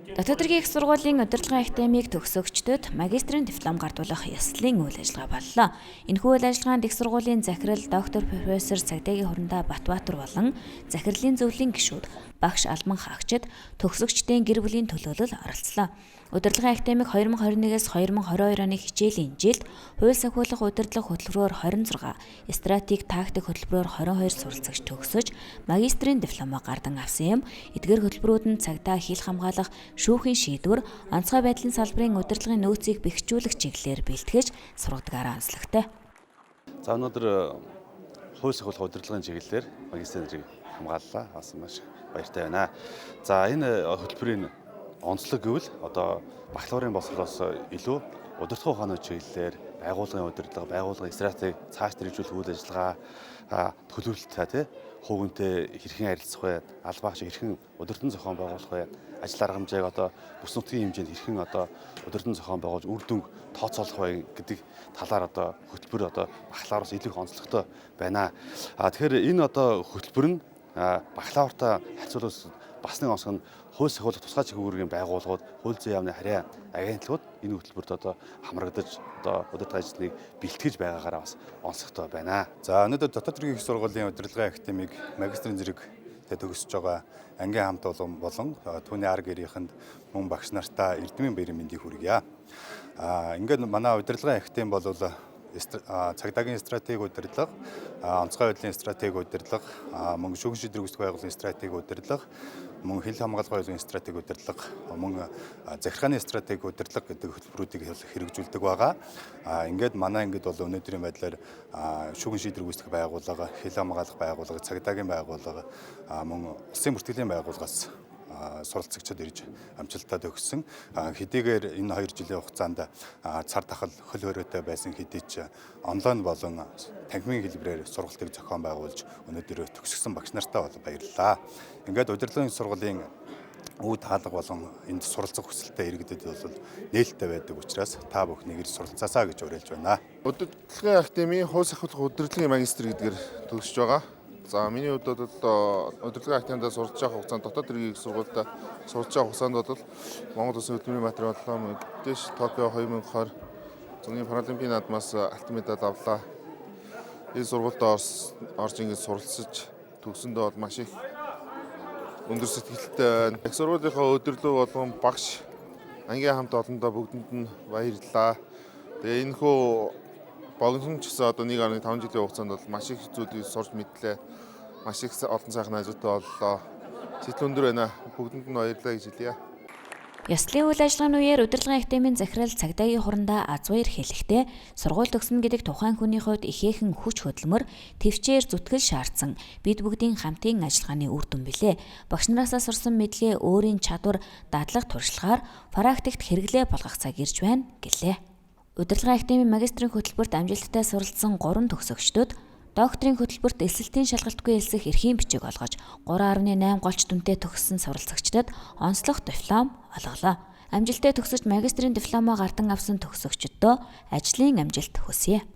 Дотоод хэргийн их сургуулийн удирдлагын академиг төгсөгчдөд магистрийн диплом гардуулах ёслолын үйл ажиллагаа боллоо. Энэхүү үйл ажиллагаанд их сургуулийн захирал доктор профессор Цагдаагийн Хурандаа Батбаатар болон захирлын зөвлөлийн гишүүд, багш Алман хаагчид төгсөгчдийн гэр бүлийн төлөөлөл оролцлоо. Удирдлагын академик 2021-с 2022 оны хичээлийн жилд хууль сахиулах удирдлага хөтөлбөрөөр 26, стратеги тактик хөтөлбөрөөр 22 суралцагч төгсөж магистрийн дипломоо гардан авсан юм. Эдгээр хөтөлбөрүүд нь цагдаа, хил хамгаалах, шүүхийн шийдвэр, онцгой байдлын салбарын удирдлагын нөөцийг бэхжүүлэх чиглэлээр бэлтгэж сургадгаараа онцлогтой. За өнөөдөр хууль сахиулах удирдлагын чиглэлээр магистрийн зэрэг хамгааллаа. Бас маш баяртай байна. За энэ хөтөлбөрийн онцлог гэвэл одоо бакалаврын боловсроос илүү удирдлагын ухааны чиглэлээр байгууллагын удирдлага, байгууллагын стратеги цааш дэргэжүүлэх үйл ажиллагаа төлөвлөлттэй хүүгэнтэй хэрхэн харилцах вэ? Аль багш хэрхэн удирдан зохион байгуулах вэ? Ажил арга хэмжээг одоо бүс нутгийн хэмжээнд хэрхэн одоо удирдан зохион байгуулж үр дүнг тооцоолох вэ гэдэг талаар одоо хөтөлбөр одоо бакалавраас илүү их онцлогтой байна. Тэгэхээр энэ одоо хөтөлбөр нь бакалавртаа харьцуулбал бас нэг онцгой нь хууль сахиулах тусгай чиглэлийн байгууллагууд, хууль зүйн яамны харьяа агентлагууд энэ хөтөлбөрт одоо хамрагдаж одоо удирдлагын ажлыг бэлтгэж байгаагаараа бас онцлогтой байна. За өнөөдөр дотоод хэргийн их сургуулийн удирдлагын академиг магистрийн зэрэг төгсөж байгаа ангийн хамт олон болон түүний ар гэрийнхэнд мөн багш нартаа эрдмийн баярын мэндийг хүргье. Ингээд манай удирдлагын академи бол цагдаагийн стратеги удирдлага, онцгой байдлын стратеги удирдлага, мөн шүүхийн шийдвэр үүсгэх байгууллагын стратеги удирдлага, мөн хил хамгаалах байгууллагын стратеги удирдлага, мөн захиргааны стратеги удирдлага гэдэг хөтөлбөрүүдийг хэрэгжүүлдэг байгаа. Ингээд манай ангид бол өнөөдрийн байдлаар шүүхийн шийдвэр үүсгэх байгууллага, хил хамгаалах байгууллага, цагдаагийн байгууллага, мөн улсын бүртгэлийн байгууллагаас суралцагчид ирж амжилттай төгссөн. Хэдийгээр энэ 2 жилийн хугацаанд цар тахал хөл хөрөөтэй байсан хэдий ч онлайн болон танхимын хэлбэрээр сургалтыг зохион байгуулж өнөөдөр төгсгсөн багш нартаа бол баярлалаа. Ингээд удирдлагын сургуулийн үе таалга болон энд суралцах хүсэлтэй иргэдэд бол нээлттэй байдаг учраас та бүхнийг ирж суралцаасаа гэж уриалж байна. Удирдлагын академийн хууль сахиулах удирдлагын магистр гэдгээр төгсөж байгаа. За миний хувьд бол удирдлагын академида сурч байгаа хугацаанд дотоод хэргийн их сургуультай сурч байгаа хугацаанд бол Монгол Улсын хөдөлмөрийн материаллаа мэдээж Токио 2020 зуны паралимпийн наадмаас алтан медаль авлаа. Энэ сургуультай орж ингэж суралцж төгсөндөө бол маш их өндөр сэтгэлтэй байна. Их сургуулийнхаа удирдлага болгон багш, ангийн хамт олондоо бүгдэнд нь баярлалаа. Тэгээ энэхүү богино ч гэсэн одоо 1.5 жилийн хугацаанд бол маш их зүйлийг сурч мэдлээ. Маш их олон сайхан найзуудтай боллоо. Сэтгэл өндөр байна. Бүгдэнд нь баярлалаа гэж хэлье. Ёслолын үйл ажиллагааны үеэр удирдлагын академийн захирал Цагдаагийн Хурандаа аз баяр хэлэхдээ сургууль төгснө гэдэг тухайн хүний хувьд ихээхэн хүч хөдөлмөр, төвчээр зүтгэл шаардсан бид бүгдийн хамтын ажиллагааны үр дүн билээ. Багш нараасаа сурсан мэдлээ өөрийн чадвар, дадлага туршлагаар практикт хэрэглээ болгох цаг ирж байна гэлээ. Удирдлагын академийн магистрийн хөтөлбөрт амжилттай суралцсан 3 төгсөгчдөд докторийн хөтөлбөрт эсэлтийн шалгалтгүй элсэх эрхийн бичиг олгож 3.8 голч дүнтэй төгссөн суралцагчдад онцлог диплом олголоо. Амжилттай төгсөж магистрийн дипломоо гардан авсан төгсөгчдөө ажлын амжилт хүсье.